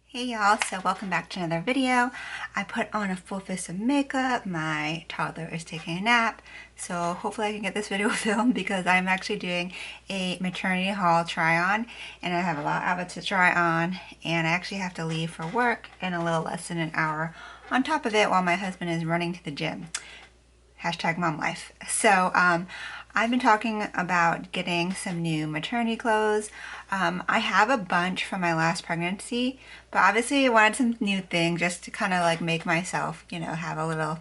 Hey y'all, so welcome back to another video. I put on a full face of makeup. My toddler is taking a nap, so hopefully I can get this video filmed because I'm actually doing a maternity haul try on and I have a lot of outfits to try on and I actually have to leave for work in a little less than an hour on top of it while my husband is running to the gym. Hashtag mom life. So I've been talking about getting some new maternity clothes. I have a bunch from my last pregnancy, but obviously I wanted some new things just to kind of like make myself, have a little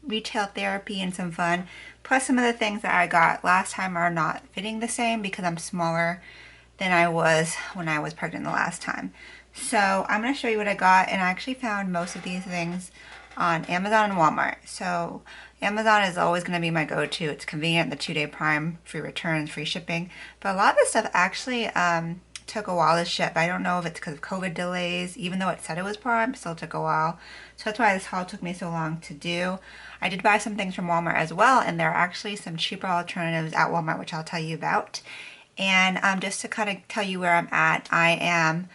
retail therapy and some fun. Plus some of the things that I got last time are not fitting the same because I'm smaller than I was when I was pregnant the last time. So I'm going to show you what I got, and I actually found most of these things on Amazon and Walmart. So Amazon is always going to be my go-to. It's convenient, the 2-day Prime, free returns, free shipping. But a lot of this stuff actually took a while to ship. I don't know if it's because of COVID delays. Even though it said it was Prime, it still took a while. So that's why this haul took me so long to do. I did buy some things from Walmart as well, and there are actually some cheaper alternatives at Walmart, which I'll tell you about. And just to kind of tell you where I'm at, I am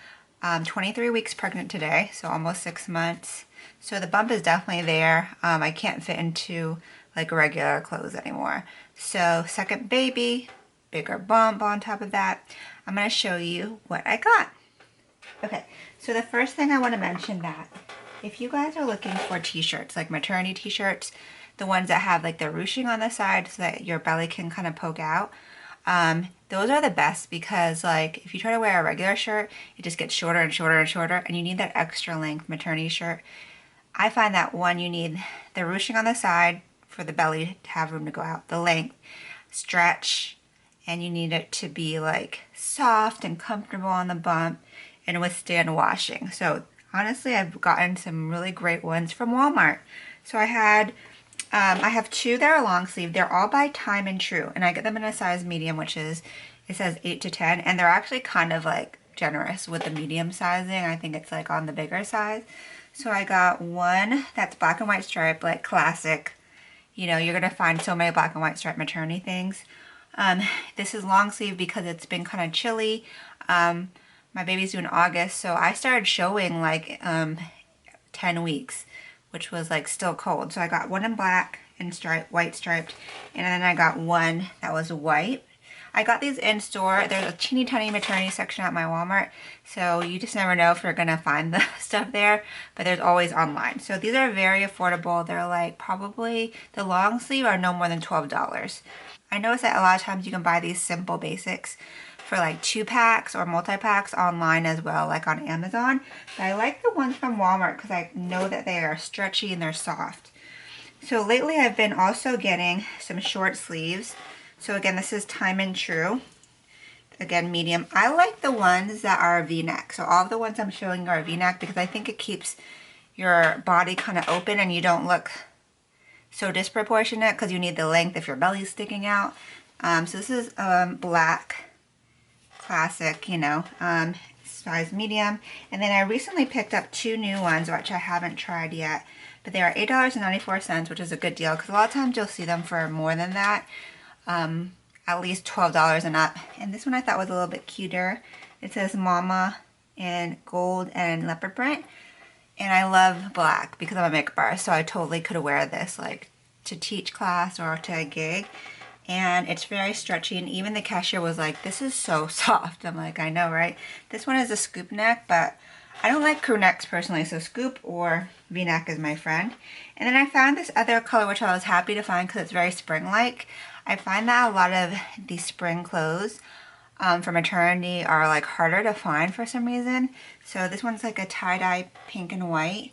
23 weeks pregnant today, so almost 6 months. So the bump is definitely there. I can't fit into like regular clothes anymore. So second baby, bigger bump on top of that. I'm going to show you what I got. Okay, so the first thing I want to mention that if you guys are looking for t-shirts, like maternity t-shirts, the ones that have like the ruching on the side so that your belly can kind of poke out, those are the best because like if you try to wear a regular shirt, it just gets shorter and shorter and shorter, and you need that extra length maternity shirt. I find that one, you need the ruching on the side for the belly to have room to go out, the length, stretch, and you need it to be like soft and comfortable on the bump and withstand washing. So honestly, I've gotten some really great ones from Walmart. So I have two that are long sleeve. They're all by Time and True, and I get them in a size medium, which is, it says 8 to 10, and they're actually kind of like generous with the medium sizing. I think it's like on the bigger size. So I got one that's black and white striped, like classic. You're gonna find so many black and white striped maternity things. This is long sleeve because it's been kind of chilly. My baby's due in August, so I started showing like 10 weeks, which was like still cold. So I got one in black and white striped, and then I got one that was white. I got these in store. There's a teeny tiny maternity section at my Walmart, so you just never know if you're gonna find the stuff there, but there's always online. So these are very affordable. They're like probably, the long sleeve are no more than $12. I noticed that a lot of times you can buy these simple basics for like 2-packs or multi-packs online as well, like on Amazon. But I like the ones from Walmart because I know that they are stretchy and they're soft. So lately I've been also getting some short sleeves. So again, this is Time and True. Again, medium. I like the ones that are V-neck. So all of the ones I'm showing are V-neck because I think it keeps your body kind of open and you don't look so disproportionate because you need the length if your belly's sticking out. So this is black, classic, size medium. And then I recently picked up two new ones, which I haven't tried yet. But they are $8.94, which is a good deal because a lot of times you'll see them for more than that. At least $12 and up. And this one I thought was a little bit cuter. It says Mama in gold and leopard print. And I love black because I'm a makeup artist, so I totally could wear this like to teach class or to a gig. And it's very stretchy, and even the cashier was like, this is so soft. I'm like, I know, right? This one is a scoop neck, but I don't like crew necks personally, so scoop or V-neck is my friend. And then I found this other color, which I was happy to find because it's very spring-like. I find that a lot of these spring clothes for maternity are like harder to find for some reason. So this one's like a tie-dye pink and white.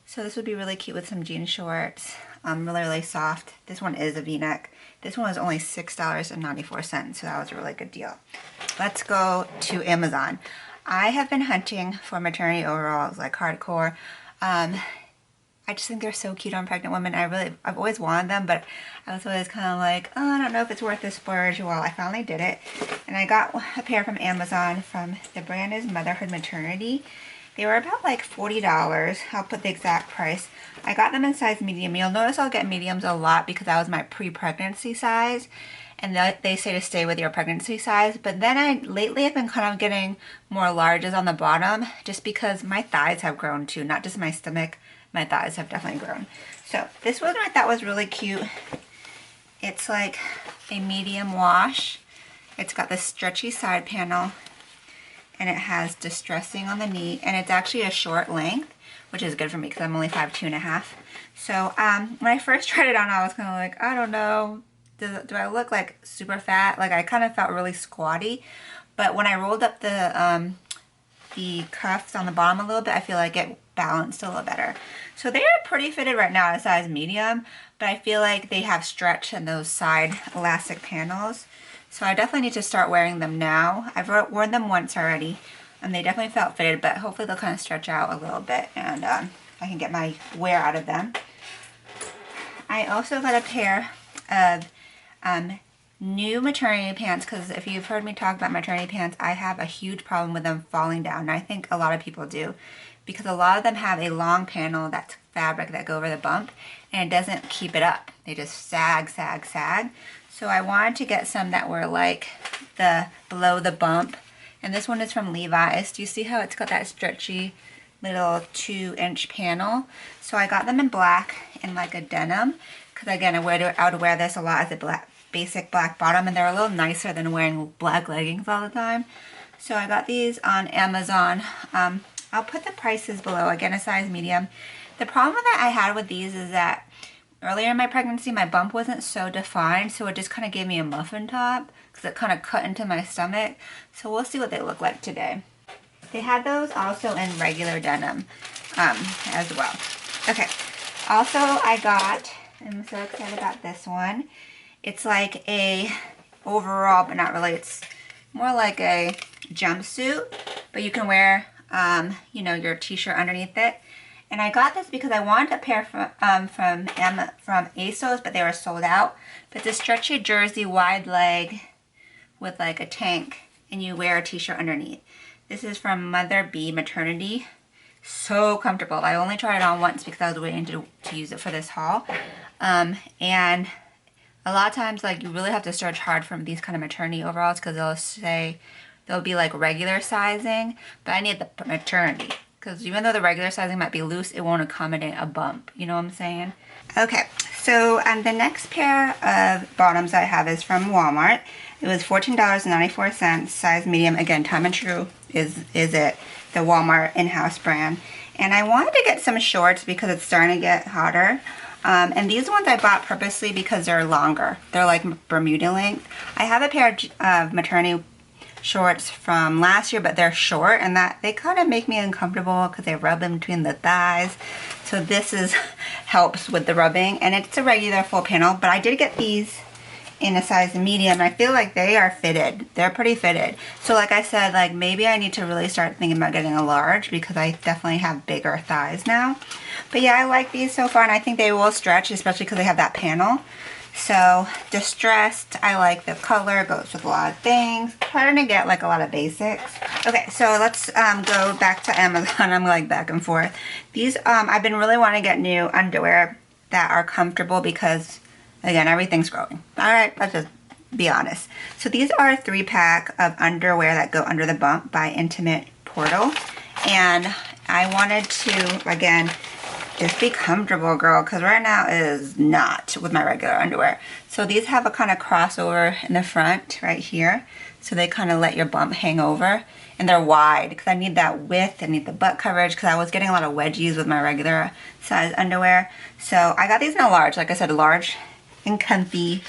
So this would be really cute with some jean shorts. Really, really soft. This one is a V-neck. This one was only $6.94, so that was a really good deal. Let's go to Amazon. I have been hunting for maternity overalls like hardcore. I just think they're so cute on pregnant women. I've always wanted them, but I was always kind of like, oh, I don't know if it's worth the splurge. Well, I finally did it. And I got a pair from Amazon from, the brand is Motherhood Maternity. They were about like $40. I'll put the exact price. I got them in size medium. You'll notice I'll get mediums a lot because that was my pre-pregnancy size. and they say to stay with your pregnancy size. But then lately I've been kind of getting more larges on the bottom just because my thighs have grown too, not just my stomach. My thighs have definitely grown. So this one I thought was really cute. It's like a medium wash. It's got this stretchy side panel, and it has distressing on the knee, and it's actually a short length, which is good for me because I'm only 5'2½". So when I first tried it on, I was kind of like, I don't know, do I look like super fat? Like I kind of felt really squatty, but when I rolled up the cuffs on the bottom a little bit, I feel like it balanced a little better. So they're pretty fitted right now at a size medium, but I feel like they have stretch in those side elastic panels. So I definitely need to start wearing them now. I've worn them once already, and they definitely felt fitted, but hopefully they'll kind of stretch out a little bit, and I can get my wear out of them. I also got a pair of new maternity pants, because if you've heard me talk about maternity pants, I have a huge problem with them falling down, and I think a lot of people do, because a lot of them have a long panel that's fabric that go over the bump, and it doesn't keep it up. They just sag, sag, sag. So I wanted to get some that were like the below the bump, and this one is from Levi's. Do you see how it's got that stretchy little 2-inch panel? So I got them in black in like a denim, because again I would wear this a lot as a basic black bottom, and they're a little nicer than wearing black leggings all the time. So I got these on Amazon. I'll put the prices below, again a size medium. The problem that I had with these is that earlier in my pregnancy, my bump wasn't so defined, so it just kind of gave me a muffin top because it kind of cut into my stomach. So we'll see what they look like today. They had those also in regular denim as well. Okay, also I'm so excited about this one. It's like a overall, but not really. It's more like a jumpsuit, but you can wear, you know, your t-shirt underneath it. And I got this because I wanted a pair from ASOS, but they were sold out. But it's a stretchy jersey, wide leg with like a tank, and you wear a t-shirt underneath. This is from Motherhood Maternity. So comfortable. I only tried it on once because I was waiting to use it for this haul. And a lot of times, like, you really have to search hard for these kind of maternity overalls because they'll be like regular sizing, but I need the maternity. Because even though the regular sizing might be loose, it won't accommodate a bump. You know what I'm saying? Okay, so the next pair of bottoms I have is from Walmart. It was $14.94, size medium. Again, time and true is it, the Walmart in-house brand. And I wanted to get some shorts because it's starting to get hotter. And these ones I bought purposely because they're longer. They're like Bermuda length. I have a pair of maternity shorts from last year, but they're short, and that they kind of make me uncomfortable because they rub in between the thighs. So this helps with the rubbing, and it's a regular full panel, but I did get these in a size medium, and I feel like they are fitted. They're pretty fitted. So like I said, like maybe I need to really start thinking about getting a large because I definitely have bigger thighs now. But yeah, I like these so far, and I think they will stretch, especially because they have that panel. So distressed, I like the color, goes with a lot of things. Trying to get like a lot of basics. Okay, so let's go back to Amazon. I'm like back and forth. These, I've been really wanting to get new underwear that are comfortable because, again, everything's growing. All right, let's just be honest. So these are a 3-pack of underwear that go under the bump by Intimate Portal. And I wanted to, again, just be comfortable, girl, because right now it is not with my regular underwear. So these have a kind of crossover in the front right here. So they kind of let your bump hang over. And they're wide because I need that width. I need the butt coverage because I was getting a lot of wedgies with my regular size underwear. So I got these in a large. Like I said, large and comfy.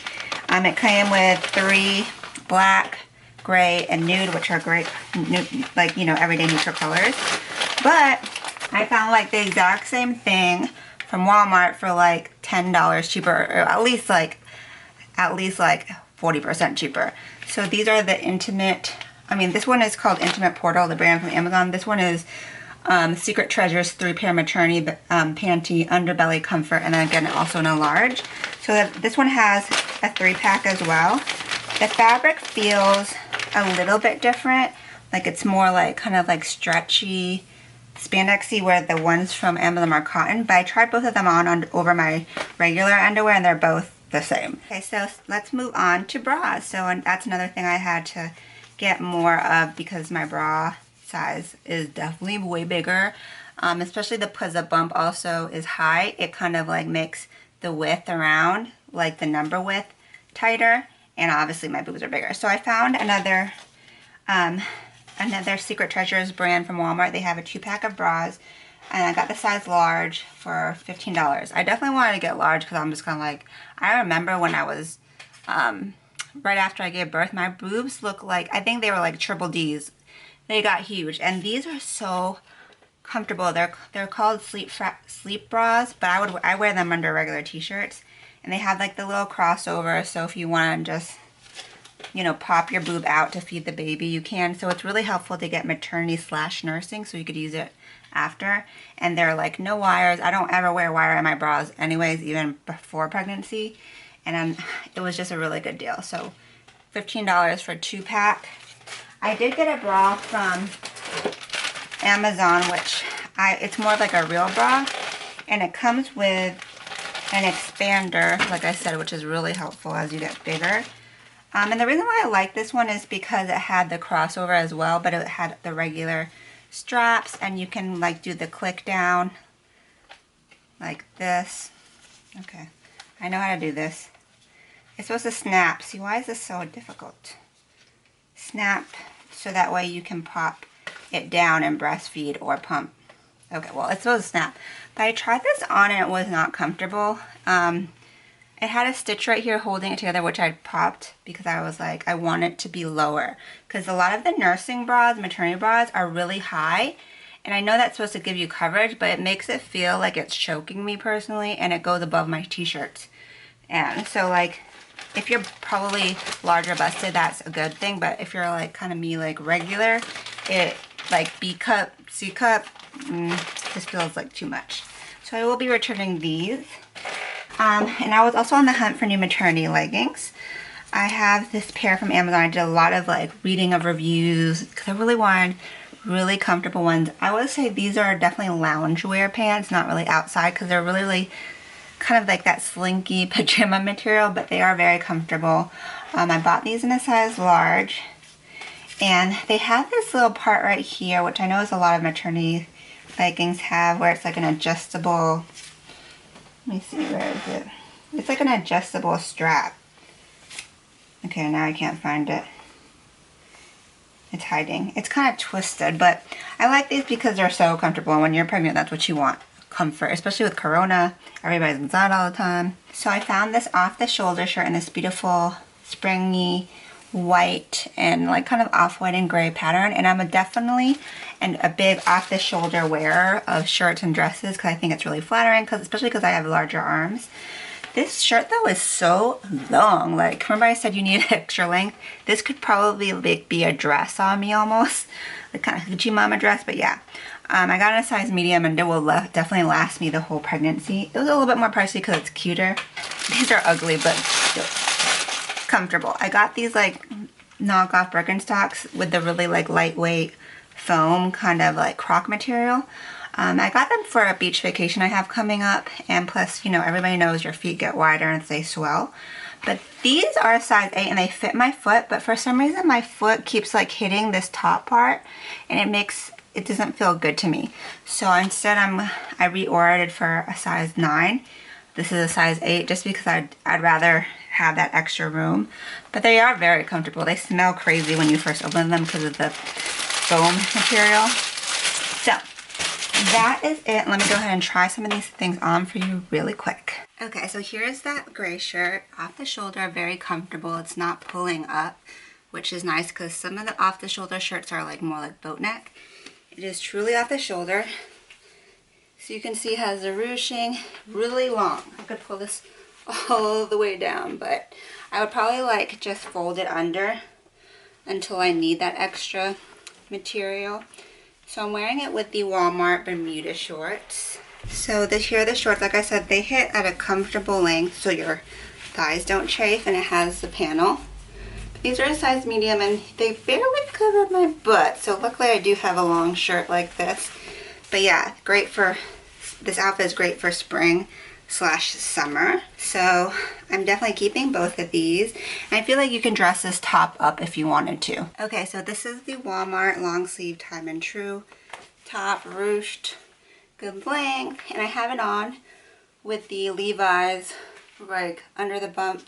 It came with 3 black, gray, and nude, which are great, like, you know, everyday neutral colors. But I found like the exact same thing from Walmart for like $10 cheaper, or at least like 40% cheaper. So these are the Intimate, this one is called Intimate Portal, the brand from Amazon. This one is Secret Treasures 3-pair maternity panty underbelly comfort, and then again also in a large. So this one has a 3-pack as well. The fabric feels a little bit different, like it's more like kind of like stretchy, spandexy, where the ones from Amazon are cotton. But I tried both of them on over my regular underwear, and they're both the same. Okay, so let's move on to bras. So and that's another thing I had to get more of because my bra size is definitely way bigger. Especially because the bump also is high. It kind of like makes the width around, like the number width, tighter. And obviously my boobs are bigger. So I found another Secret Treasures brand from Walmart. They have a 2-pack of bras. And I got the size large for $15. I definitely wanted to get large because I'm just kind of like, I remember when I was, right after I gave birth, my boobs look like, I think they were like triple D's. They got huge. And these are so comfortable. They're called sleep bras, but I wear them under regular t-shirts. And they have like the little crossover, so if you want to just, you know, pop your boob out to feed the baby, you can. So it's really helpful to get maternity/nursing, so you could use it after. And they're like no wires. I don't ever wear wire in my bras anyways, even before pregnancy. And it was just a really good deal. So $15 for a 2-pack. I did get a bra from Amazon, which it's more like a real bra, and it comes with an expander, like I said, which is really helpful as you get bigger. And the reason why I like this one is because it had the crossover as well, but it had the regular straps, and you can like do the click down like this. Okay, I know how to do this. It's supposed to snap. See, why is this so difficult? Snap, so that way you can pop it down and breastfeed or pump. Okay, well, it's supposed to snap. But I tried this on and it was not comfortable. It had a stitch right here holding it together, which I popped because I was like, I want it to be lower. Because a lot of the nursing bras, maternity bras, are really high. And I know that's supposed to give you coverage, but it makes it feel like it's choking me personally, and it goes above my t-shirts. And so like, if you're probably larger busted, that's a good thing. But if you're like kind of me, like regular, it like B cup, C cup, this feels like too much. So I will be returning these. And I was also on the hunt for new maternity leggings. I have this pair from Amazon. I did a lot of like reading of reviews because I really wanted really comfortable ones. I would say these are definitely loungewear pants, not really outside, because they're really kind of like that slinky pajama material, but they are very comfortable. I bought these in a size large, and they have this little part right here, which I know is a lot of maternity leggings have, where it's like an adjustable, let me see, where is it? It's like an adjustable strap. Okay, now I can't find it. It's hiding. It's kind of twisted, but I like these because they're so comfortable. And when you're pregnant, that's what you want. Comfort, especially with Corona. Everybody's inside all the time. So I found this off-the-shoulder shirt in this beautiful springy white and like kind of off-white and gray pattern. And I'm definitely a big off-the-shoulder wearer of shirts and dresses because I think it's really flattering, especially because I have larger arms. This shirt though is so long. Like, remember I said you need extra length? This could probably like be a dress on me almost. Like kind of hoochie mama dress, but yeah. I got in a size medium, and it will definitely last me the whole pregnancy. It was a little bit more pricey because it's cuter. These are ugly, but comfortable. I got these like knockoff Birkenstocks with the really like lightweight foam kind of like croc material. I got them for a beach vacation I have coming up, and plus, you know, everybody knows your feet get wider and they swell. But these are a size 8 and they fit my foot, but for some reason my foot keeps like hitting this top part, and it doesn't feel good to me. So instead I reordered for a size 9. This is a size 8 just because I'd rather have that extra room. But they are very comfortable. They smell crazy when you first open them because of the foam material. So that is it. Let me go ahead and try some of these things on for you really quick. Okay, so here's that gray shirt. Off the shoulder, very comfortable. It's not pulling up, which is nice because some of the off the shoulder shirts are like more like boat neck. It is truly off the shoulder. So you can see it has the ruching, really long. I could pull this all the way down, but I would probably like just fold it under until I need that extra material. So I'm wearing it with the Wal-Mart Bermuda shorts. So here are the shorts. Like I said, they hit at a comfortable length so your thighs don't chafe, and it has the panel. These are a size medium, and they barely covered my butt. So luckily I do have a long shirt like this. But yeah, this outfit is great for spring. slash summer. So I'm definitely keeping both of these. And I feel like you can dress this top up if you wanted to. Okay, so this is the Walmart long sleeve Time and True top, ruched, good length. And I have it on with the Levi's like under the bump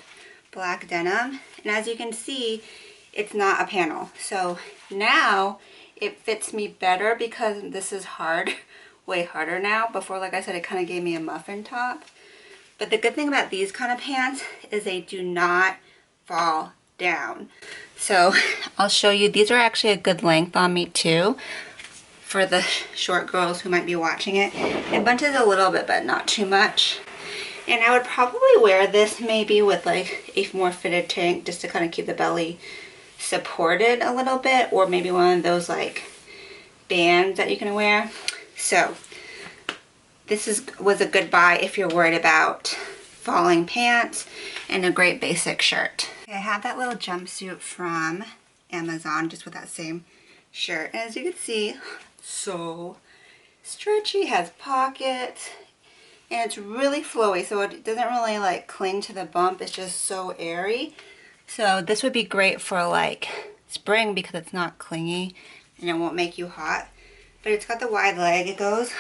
black denim. And as you can see, it's not a panel. So now it fits me better because this is hard, way harder now. Before, like I said, it kind of gave me a muffin top. But the good thing about these kind of pants is they do not fall down. So I'll show you, these are actually a good length on me too, for the short girls who might be watching it. It bunches a little bit, but not too much. And I would probably wear this maybe with like a more fitted tank just to kind of keep the belly supported a little bit, or maybe one of those like bands that you can wear. So this was a good buy if you're worried about falling pants, and a great basic shirt. Okay, I have that little jumpsuit from Amazon just with that same shirt. And as you can see, so stretchy, has pockets, and it's really flowy, so it doesn't really like cling to the bump. It's just so airy. So this would be great for like spring because it's not clingy and it won't make you hot. But it's got the wide leg. It goes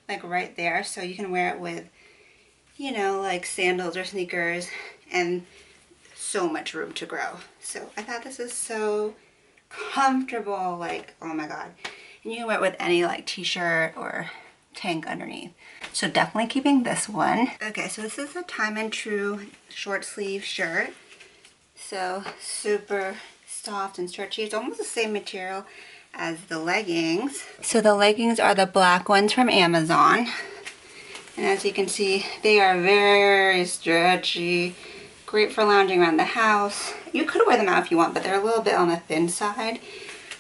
like right there, so you can wear it with, you know, like sandals or sneakers, and so much room to grow. So I thought this is so comfortable, like, oh my god. And you can wear it with any like t-shirt or tank underneath. So definitely keeping this one. Okay, so this is a Time and True short sleeve shirt. So super soft and stretchy. It's almost the same material as the leggings. So the leggings are the black ones from Amazon. And as you can see, they are very stretchy. Great for lounging around the house. You could wear them out if you want, but they're a little bit on the thin side.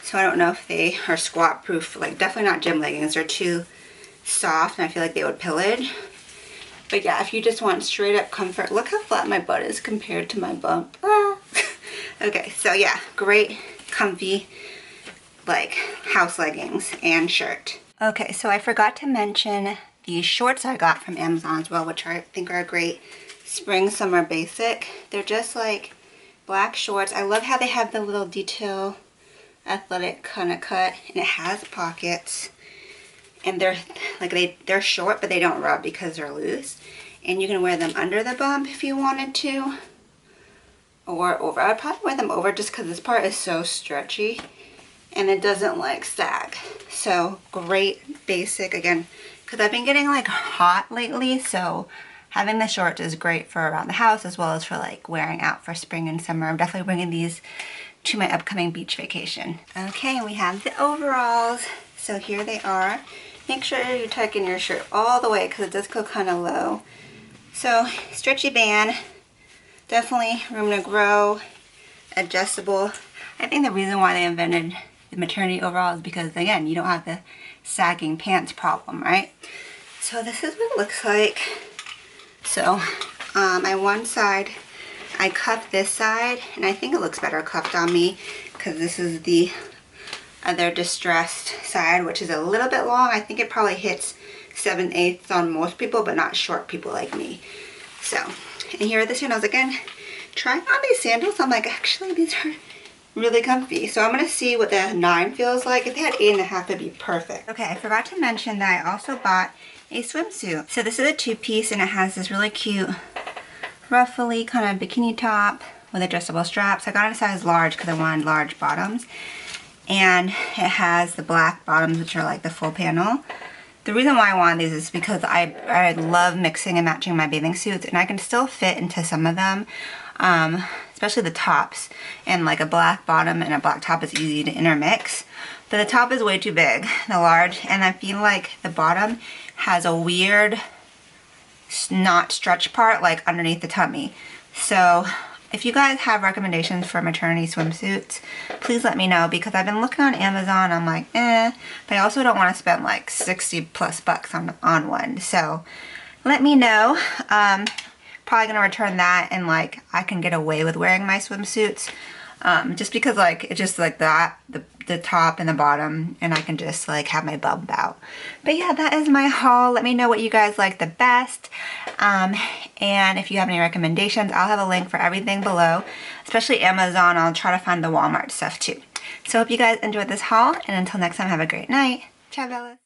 So I don't know if they are squat proof. Like, definitely not gym leggings. They're too soft and I feel like they would pillage. But yeah, if you just want straight up comfort, look how flat my butt is compared to my bump. Ah. Okay, so yeah, great comfy like house leggings and shirt. Okay, so I forgot to mention these shorts I got from Amazon as well, which I think are a great spring summer basic. They're just like black shorts. I love how they have the little detail athletic kind of cut, and it has pockets. And they're like they're short, but they don't rub because they're loose. And you can wear them under the bump if you wanted to, or over. I'd probably wear them over just because this part is so stretchy and it doesn't like sag. So great basic again, because I've been getting like hot lately, so having the shorts is great for around the house as well as for like wearing out for spring and summer. I'm definitely bringing these to my upcoming beach vacation. Okay, and we have the overalls. So here they are. Make sure you're tucking your shirt all the way because it does go kind of low. So stretchy band, definitely room to grow, adjustable. I think the reason why they invented the maternity overall is because, again, you don't have the sagging pants problem, right? So this is what it looks like. So on one side, I cuffed this side, and I think it looks better cuffed on me because this is the other distressed side, which is a little bit long. I think it probably hits 7/8 on most people, but not short people like me. So, and here are the sandals. Again, trying on these sandals, I'm like, actually, these are really comfy. So I'm gonna see what the 9 feels like. If they had 8.5, it'd be perfect. Okay, I forgot to mention that I also bought a swimsuit. So this is a 2-piece, and it has this really cute ruffly kind of bikini top with adjustable straps. I got it a size large because I wanted large bottoms. And it has the black bottoms, which are like the full panel. The reason why I want these is because I love mixing and matching my bathing suits, and I can still fit into some of them, especially the tops. And like a black bottom and a black top is easy to intermix. But the top is way too big, the large, and I feel like the bottom has a weird not stretch part like underneath the tummy. So if you guys have recommendations for maternity swimsuits, please let me know, because I've been looking on Amazon. I'm like, but I also don't want to spend like 60 plus bucks on one. So let me know. Probably gonna return that, and like I can get away with wearing my swimsuits, just because like it's just like that the top and the bottom, and I can just like have my bump out. But yeah, that is my haul. Let me know what you guys like the best, and if you have any recommendations, I'll have a link for everything below, especially Amazon. I'll try to find the Walmart stuff too. So hope you guys enjoyed this haul, and until next time, have a great night. Ciao, Bella.